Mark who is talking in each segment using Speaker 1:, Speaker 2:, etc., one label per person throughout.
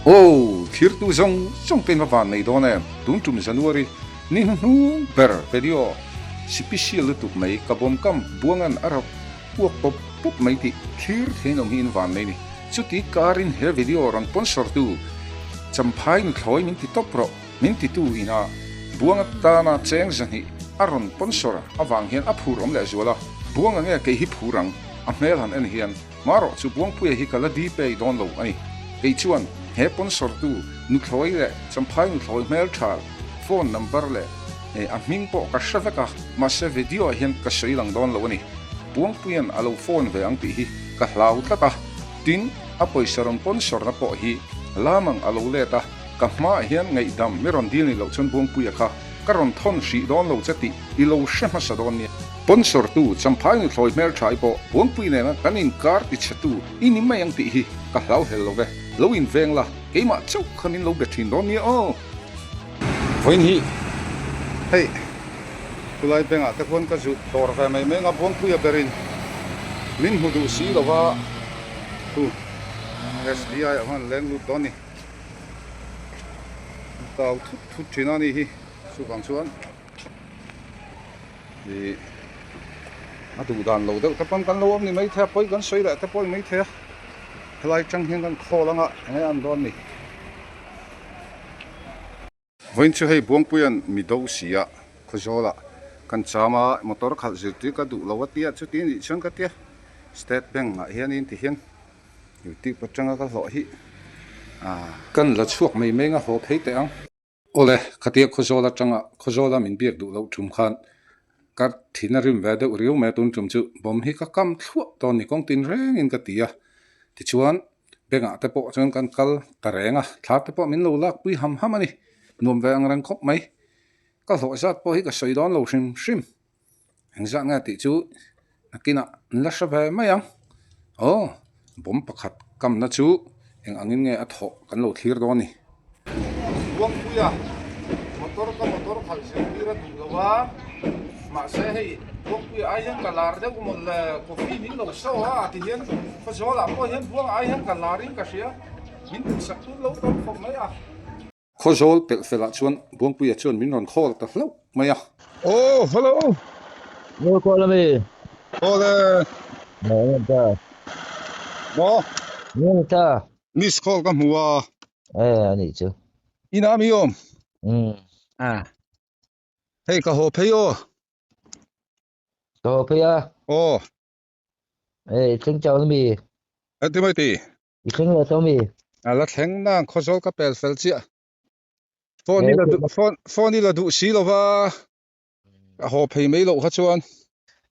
Speaker 1: Oh, thir tu zong pen van nei don em. Dun tum January ni nu ber video special tu mai kabom kam buangan arab puak pop pop mai ti thir thenom hin van nei ni. Chuti karin he video ran sponsor tu. Champhai nu thloi min ti top pro min ti tu ina buanga ta na cheng jan hi aron sponsor awang hian aphur om le zola buanga nge ke hi phurang a mel han en hian maro chu buang pu hi kala di pe don lo ani ke chuan he sponsor tu nu thloi le champhai nu thloi mel thal phone number le a ming po ka shaveka ma se video hian ka sei lang don lo ani buang puan alo phone ve ang ti hi ka hlau tlata tin a poisaron sponsor na po hi lamang alo leta ka ma hian ngai dam meron dil ni lo chon buang puya kha karon thon hri don lo chati I lo shema sa don ni sponsor tu champhai ni thloi mer thai po buang pui ne na kanin kar ti chatu ini mai ang ti hi ka hlau hel lo ve lo in veng la ke ma chau khanin lo bethin don ni o voin hi hey tulai benga te kon ka ju tor fa mai menga buang puya berin min hudu si lo wa tu SBI aman leng lu don ni tao thut thina ni hi su bang chuan di atu dan lo deuh tapan kan lo om ni mai the poi kan soi la te poi mai the thlai chang hian kan kholanga ngai an don ni voin chu hei buang puyan mi do sia khozola kan chama motor khal zirti ka du lawatia chu tin ni chang ka tia state bank a hian in ti hian yuti pachanga ka lo hi kan la chuak mai menga ho thei te ang ole khatia khozola changa khozola min biak du lo thum khan kar thinarim ve de riu me tun chum chu bom hi ka kam thua ton ni kong tin reng in ka tia ti chuan benga te po chuan kan kal ta renga thla te po min lo lak pui ham ham ani nom ve ang rang khop mai ka lo zat po hi ka soi don lo shim shim heng za nga ti chu nakina la sha ve mai ang oh bom pakhat kam na chu eng angin nge a tho kan lo thlir don ni buang puya motor khal se tira du lawa ma se hei buang puya ai hian kalar de ko mol coffee min lo so a ti hian fa zo la po hian buang ai hian kalarin ka sia min sak tu lo tom khom mai a khozol pel fela chuan buang puya chuan min ron khol ta hlo mai a oh hello
Speaker 2: Yo call me.
Speaker 1: ole
Speaker 2: No, ta.
Speaker 1: mo
Speaker 2: Yo ta.
Speaker 1: miss call ka muwa
Speaker 2: Ani chu.
Speaker 1: ina mi om hei ka ho pheyo
Speaker 2: To pia.
Speaker 1: oh
Speaker 2: Tling chao mi.
Speaker 1: ati mai ti
Speaker 2: Tling la to mi.
Speaker 1: ala thleng na khozol ka pel fel chia phone ni la du si lo wa a ho phei mai lo kha chuan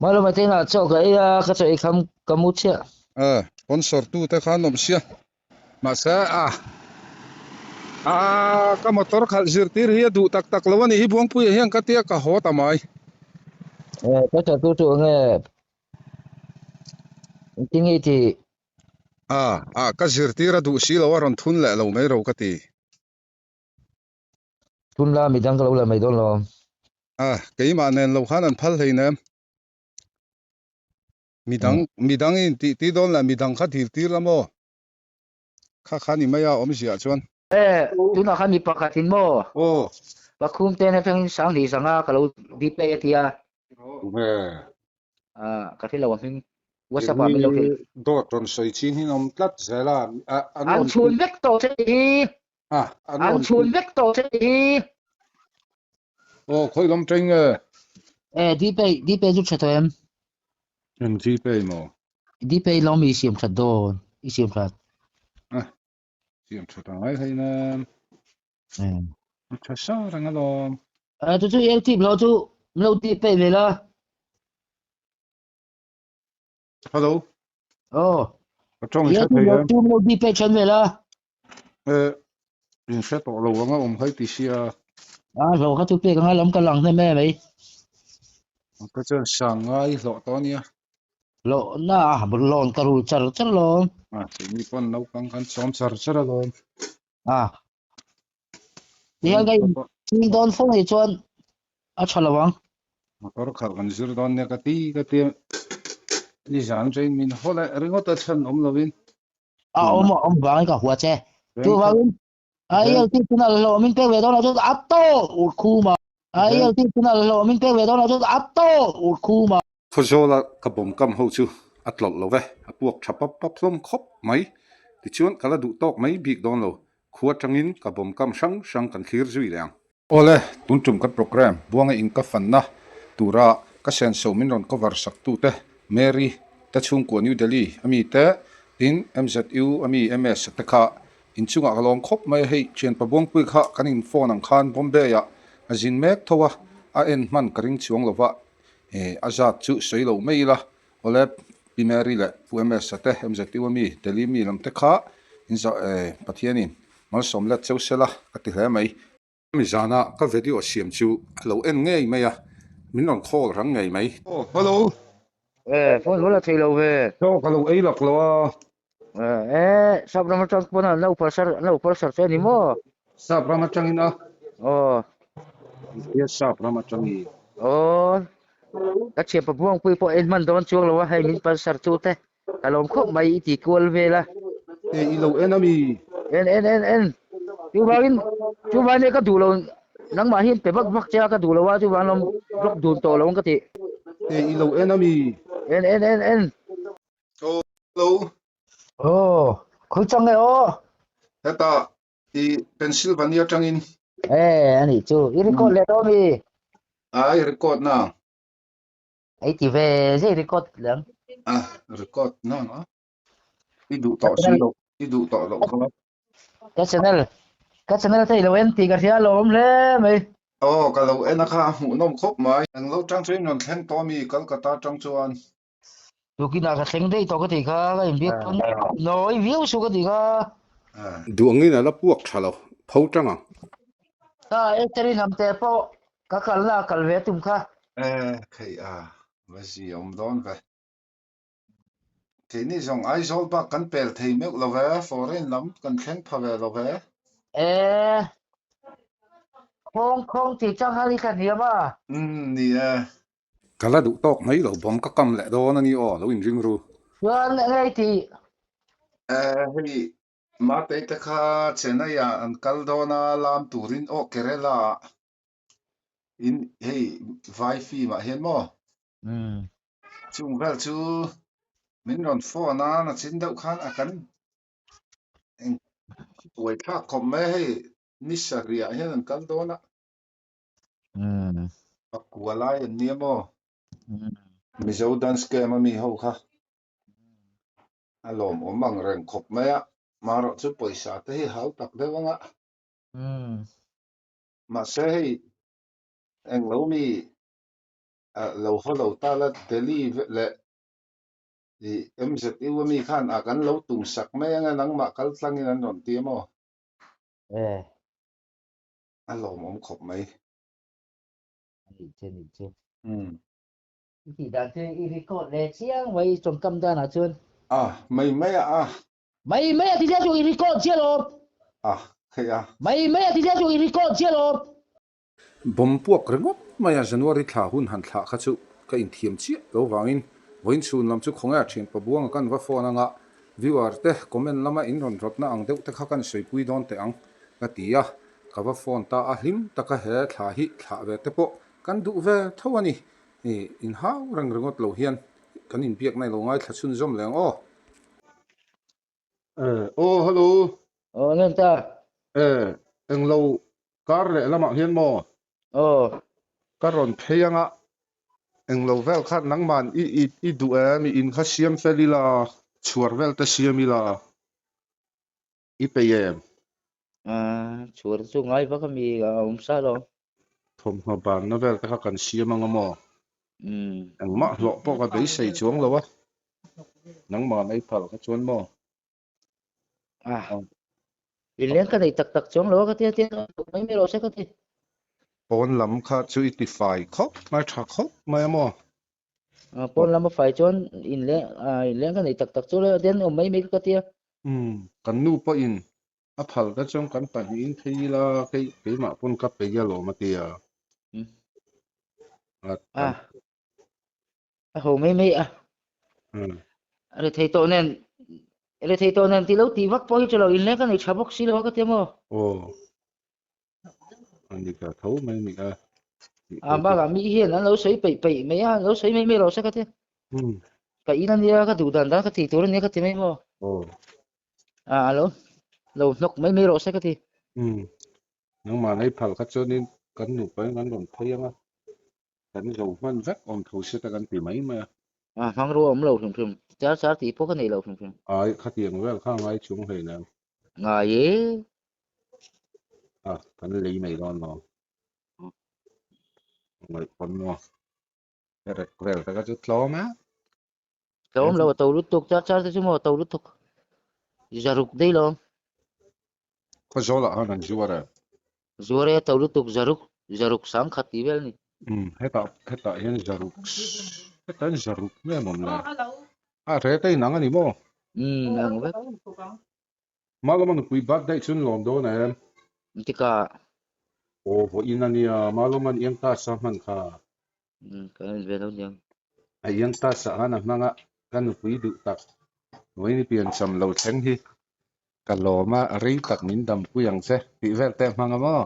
Speaker 2: Malo ma tinga chao ka ya ka chai kham kamu chia.
Speaker 1: sponsor tu te khan nom sia ma sa ka motor khal zirtir hi du tak tak lawani hi buang pui hian ka tia ka ho tamai
Speaker 2: Ka cha tu tu nge. Tingi ti
Speaker 1: ka zirtir du si lo ron thun le lo mai ro ka ti
Speaker 2: tun la mi dang ka lo la mai don lo.
Speaker 1: ke ma nen lo khan an phal heina midang in ti don la midang kha thil tir lamo kha ni maya om sia chuan
Speaker 2: Tu na khan mi pakatin mo.
Speaker 1: oh
Speaker 2: Pakhum te na phang sang ni sanga ka lo di pe tia. Ka thil lo hing WhatsApp mi lo thil.
Speaker 1: do ton soi chin hin om tlat zela
Speaker 2: Ang chun vek to che hi. Ang chun vek to che hi.
Speaker 1: oh khoi lom tring
Speaker 2: Di pe ju chato em.
Speaker 1: en ji pe mo
Speaker 2: Di pe lo mi siam chat don. I siam chat.
Speaker 1: siam chutang ai heina cha sa rang alom
Speaker 2: Tu tu el tip lo di pe ve la.
Speaker 1: hello
Speaker 2: Oh.
Speaker 1: trong
Speaker 2: Ye
Speaker 1: chat
Speaker 2: tu
Speaker 1: thei
Speaker 2: tu lo di pe chan ve la.
Speaker 1: in set lo wanga hai ti sia
Speaker 2: Lo ka tu pe ka lam ka lang ne me mai.
Speaker 1: ka cha sangai lo to nia
Speaker 2: Lo na bu lon ka ru char lo.
Speaker 1: ti ni pon no kang kan som char lo
Speaker 2: Dia ga tin don phong ni chuan a chalawang.
Speaker 1: motor khal kan zir don ne ka ti ni jang train min hola ringo ta chan om lovin
Speaker 2: Om ba ka hua che. Tu wa Ayel ti tunal lo min te vedo na jod atto urkuma. Ayel ti tunal lo min te vedo na jod atto urkuma.
Speaker 1: Khozola ka bom kam ho chu atlol lo ve apuak thapap pap lom khop mai ti chuan kala du tok mai bik don lo khuwa tangin ka bom kam sang sang kan thlir zui leang ole tuntum ka program buanga in ka fanna tura ka sen so min ron cover sak tu te Mary ta chung ko New Delhi ami te tin MZU ami MS ta kha in chunga kalong khop mai hei chen pa bong pui kha kanin phone ang khan Bombay ya azin mek thowa a en man karing chuang lova azat chu soilo meila ole primary le ms ate MZU ami Delhi mi lam te kha in za pathianin mal som let cheu sela ati hle mai mi zana ka video siam chu lo en ngei mai a min on call rang ngei mai oh hello
Speaker 2: Phone wala thilo ve.
Speaker 1: to kalau ei lak lo
Speaker 2: Sab na chon pona no pasar te ni mo.
Speaker 1: sa brama changina
Speaker 2: Oh,
Speaker 1: yes sa brama changi
Speaker 2: oh. Ka che pa buang pui po en man don chuang lo hai min pasar tu te. Kalom khop mai ti kol ve la.
Speaker 1: e ilo enemy
Speaker 2: En. Chu ba ne ka du lo nang ma hin pe bak bak cha ka du lo wa chu ba lom blok dun to lo ka ti.
Speaker 1: e ilo enemy
Speaker 2: En.
Speaker 1: oh hello
Speaker 2: Oh, khoi chang e oh.
Speaker 1: heta i Pennsylvania changin
Speaker 2: Ani chu iri ko le do mi.
Speaker 1: ai record na
Speaker 2: Ai ti ve je record lang.
Speaker 1: record na idu to si lo idu to lo ko
Speaker 2: Cái channel thấy lâu em thì cái gì lâu lắm lẽ mày.
Speaker 1: oh kalau enaka mu nom khop mai ang lo chang train non thlen to mi Kolkata chang chuan
Speaker 2: Dù khi nào cái thing đây tao có thể cái em biết con nói view số cái gì cái
Speaker 1: duangi na la puak thalo phau changa
Speaker 2: ta em chơi nằm tè po cái về tụm kha
Speaker 1: khei masi om don ve ke ni zong ai zol ba kan pel thei mek lo ve foreign lam kan thlen pha ve lo ve
Speaker 2: ê không thì chắc hay cái gì mà
Speaker 1: ni kala du tok mai lo bom ka kam le do na ni o lo in ring ru
Speaker 2: rồi ngay thì
Speaker 1: hei ma te ta kha chena ya an kal do na lam turin o kerala in hei vai fi ma hian mo chung vel chu min ron phone na chin deuh khan a kan eng tuai tha khom me hei ni sharia hian an kal do na pakualai an niamo mizo dan scam mi ho kha alom omang reng khop me a maro chu poisa te hi hau tak dewanga ma se hei eng lo mi lo follow ta la Delhi le di MZU mi khan a kan lo tum sak me anga nang ma kal tlangin an ron ti mo alom om khop mai
Speaker 2: trên thì đang chơi đi có lẽ chiang vậy trong cầm đàn à chơn
Speaker 1: mày mấy
Speaker 2: mày mẹ thì ra cho đi con chia lộp
Speaker 1: khây
Speaker 2: mày mẹ thì ra cho đi con chia lộp
Speaker 1: bom puak rengop maya January thla hun han thla kha chu ka in thiam chi lo wangin voin chun lam chu khonga thin pa buang kan va phone anga viewer te comment lama in ron rotna ang deuh te kha kan soi pui don te ang ka tia ka va phone ta a hlim ta ka he thla hi thla ve te po kan du ve thawani in hau rang rangot lo hian kan in biak nai lo ngai thla chun zom leng hello
Speaker 2: nên ta
Speaker 1: eng lo kar le lama hian mo karon pheyanga englo vel khat nangman i du mi in kha siam felila chuar vel ta siamila i peyem
Speaker 2: chuột chu ngai va mi sa lo
Speaker 1: thom ha ban na vel ta kan siamanga mo ang ma lo po ka dei sei chuang lo wa nangman ai phal ka chuan mo
Speaker 2: in len ka dei tak chuang lo ka tia mai mi lo se ka ti
Speaker 1: pon lam kha chu itify khop mai tha khop mai mo
Speaker 2: pon lam phải chuan in len ka dei tak chu le den mai mi ka tia
Speaker 1: kan nu po in a phal ka chong kan pa in theila ke ma pon ka pe ya lo ma tia
Speaker 2: hồ mấy mấy rồi thầy tổ nên ele thei to nan ti lo ti vak po hi chalo in le kan ich habok si lo ka te mo
Speaker 1: ồ anh đi cả thấu mấy mình à
Speaker 2: à ba ga mi hian an lo sei pe pe me ya lo sei me lo sa ka te
Speaker 1: ừ
Speaker 2: ka in an ya ka du dan da ka ti to ne ka te me mo
Speaker 1: ồ
Speaker 2: à lo nok me lo sa ka ti
Speaker 1: ừ nhưng mà lấy phật các cho nên cắn nhục với ngắn còn thấy không cắn dầu man vắt on thấu sẽ ta cắn tỉ mấy mà
Speaker 2: à hang ro am lo thum thum cha ti po ka nei lo thum thum
Speaker 1: ai khát tiền vớiข้างไว้chung hay nè
Speaker 2: nga ye
Speaker 1: à cắn lấy này đó nó người con nó rồi rồi ta có chút lo má
Speaker 2: ka om lo to lut tok cha te mo to lut tok zaruk dei lo
Speaker 1: có gió là hơn anh chúa rồi
Speaker 2: zore to lut tok zaruk sang khat ti bel ni
Speaker 1: hết ta hiện giờ rụt mẹ mồm này à thế đây nắng anh mo
Speaker 2: ang ba
Speaker 1: mà lo mình quý bát đây chun lòng đó này
Speaker 2: ti ka
Speaker 1: ồ vô in anh à mà lo mình yên ta sao mình khá
Speaker 2: ka ve lo nyang
Speaker 1: ai yên ta sao anh mang á kan quý được tắc với ni pian sam lâu theng hi cả lò mà rây tắc min đam quý yang se bị vel tem mang mo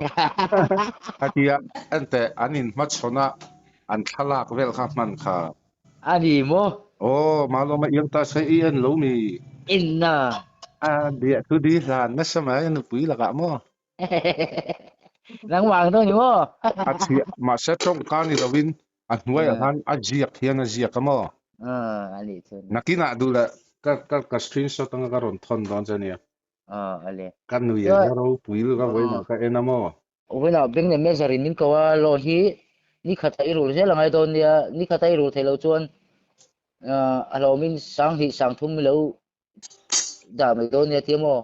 Speaker 1: à thì anh te anh in mắt sona anh thalak vel khá man khá
Speaker 2: ani mo
Speaker 1: ồ mà lo mà yên ta sẽ yên lâu mi
Speaker 2: inna
Speaker 1: à dia tu di là nó sao mà anh quý là cả mo
Speaker 2: nang wang to ni mo
Speaker 1: à thì mà sẽ trong cái này là win anh nuôi anh à giặc hiền à giặc cái mo
Speaker 2: ali thun
Speaker 1: nakina dula ka screenshot ang karon thon don sa niya
Speaker 2: ali
Speaker 1: kan nuya
Speaker 2: so
Speaker 1: garo puil ka boy na ka enamo
Speaker 2: wena beng ne measure nin ko wa lo hi ni khata i rul se langai don dia ni khata i rul thelo chuan alo min sang hi sang thum mi lo da me don ne ti mo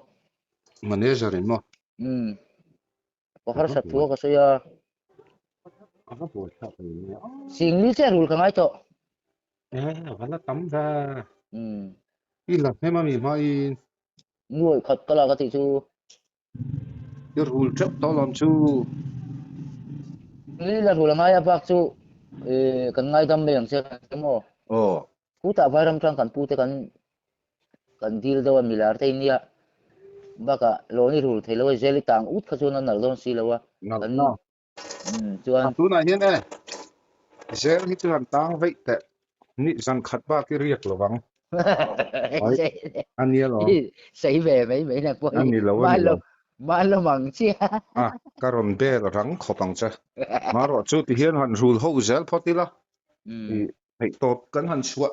Speaker 1: manager mo
Speaker 2: ko har sa thu ko so ya
Speaker 1: aka po sa niya
Speaker 2: sing ni che rul ka ngai to
Speaker 1: wala tam sa
Speaker 2: um
Speaker 1: ila he mami mai
Speaker 2: nuôi khat kala ka ti chu
Speaker 1: your rule trap to lon chu
Speaker 2: ni la rul ngai bak chu kan ngai dam me yang se mo
Speaker 1: oh
Speaker 2: ku ta vairam tang kan pu te kan dil do milar te nia baka lo ni rul thelo zeli tang ut kha chuna nal don si lawa
Speaker 1: na
Speaker 2: kan
Speaker 1: na
Speaker 2: chuan
Speaker 1: tu na hian zel hi tu han tang vei te ni zan khat ba ki riak lovang ai ania lo
Speaker 2: sei về mấy này quay
Speaker 1: ani lo
Speaker 2: ba lo mằng chia
Speaker 1: à karon be rang khopang cha maro chu ti hian han rule ho zel photila i hei top kan han suwa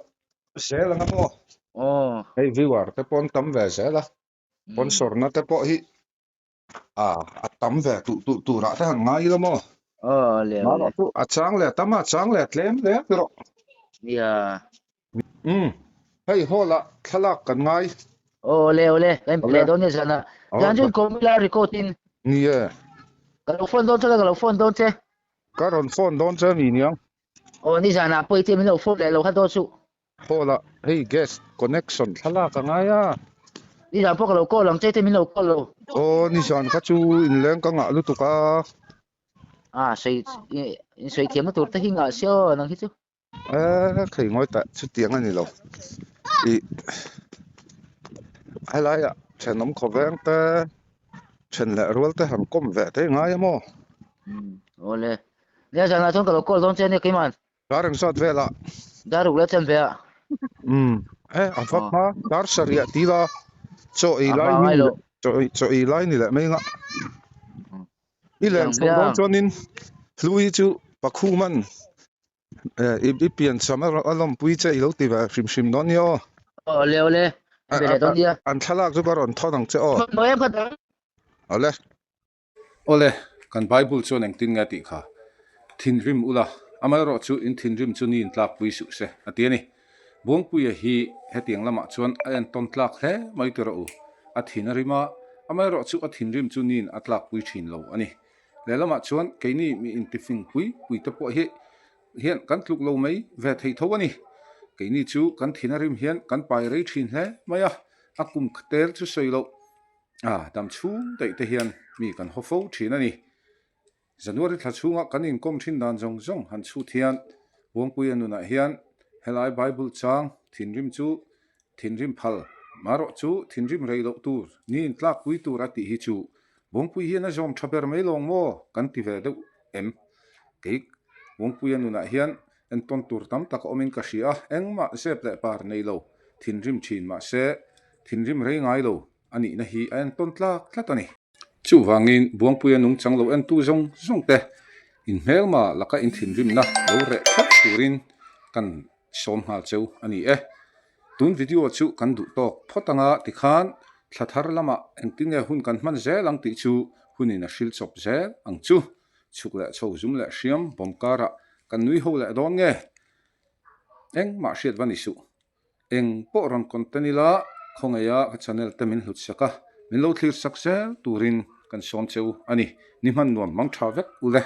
Speaker 1: zel nga mo
Speaker 2: ồ
Speaker 1: hei viewer te pon tam ve zel la sponsor na te po hi a tam ve tu ra te han ngai la mo
Speaker 2: liền
Speaker 1: maro chu a chang le tlem le pero
Speaker 2: ya
Speaker 1: hei hola thalak kan ngai
Speaker 2: ole le don ne sana yan jun ko mila recording
Speaker 1: ni e
Speaker 2: kalau phone don chơi kalau phone don chơi
Speaker 1: karon phone don cha mi niang
Speaker 2: ni sana poi tim lo phone le lo kha do su
Speaker 1: hola hei guest connection thalak ka ngai a
Speaker 2: ni sana po kalau ko lang chơi tim lo ko lo
Speaker 1: ô ni san ka chu in leng ka nga lu tu ka
Speaker 2: sei thiam na tur ta hi nga sio nang hi chu
Speaker 1: khẩy ngồi tại chút tiếng anh lâu ý ai lại à chuyện nóng khó vang ta chuyện lẹ rồi ta hẳn công vẽ thế ngay mà
Speaker 2: ole ni sana thong kalau ko don chơi ni cái man
Speaker 1: dar ang sat vela
Speaker 2: daru le chen ve
Speaker 1: à phát mà dar sharia tí la cho ý lại
Speaker 2: ngai
Speaker 1: ni
Speaker 2: lo
Speaker 1: cho ý lại ni lẹ mấy ngã ý lẹ
Speaker 2: yang
Speaker 1: xong đó
Speaker 2: biang
Speaker 1: cho nên lui chu bạc khu man ít biển sắm ở lòng bụi chơi lâu thì về phim đó nhớ
Speaker 2: ole be le don dia
Speaker 1: anh thalak chu karon thonang che o
Speaker 2: no em kha
Speaker 1: ole kan bible chu neng tin nga ti kha thinrim ula amaro chu in thinrim chu nin tlak pui su se atiani buang pui hi hetiang lama chuan an ton tlak he mai tero u athinarima amaro chu athinrim chu nin atlak pui thin lo ani lelama chuan keini mi in tifing pui te po hi hian kan tluk lo mai ve thei tho ani keini chu kan thinarim hian kan pai rei thin he maya akum khter chu soilo dam chu dei te hian mi kan hofo thin ani January thachunga kanin kom thin dan jong han chu thian buang pui anuna hian helai bible chang thinrim chu thinrim phal maro chu thinrim rei lo tur nin tlak pui tur ati hi chu bongpui hian a zom thaber mai long mo kan ti ve deuh em keik bongpui anuna hian en ton tur tam tak omin ka hria engma sep le par nei lo thinrim thin ma se thinrim rei ngai lo ani na hi en ton tlak tlatani chu wangin bongpui anung changlo en tu zong zong te in hmel ma laka in thinrim na lo re thak turin kan som hal cheu ani tun video chu kan du tok photanga tikhan thlathar lama engtinge hun kan man zel ang ti chu hunin a hril chop zel ang chu chukle chho zum le hriam bomkara kan nui ho le don nge eng ma hriat wani su eng po ron kontanila khongeya ka channel temin hlut saka min lo thlir sak zel turin kan som cheu ani ni man nuam mang tha vek ule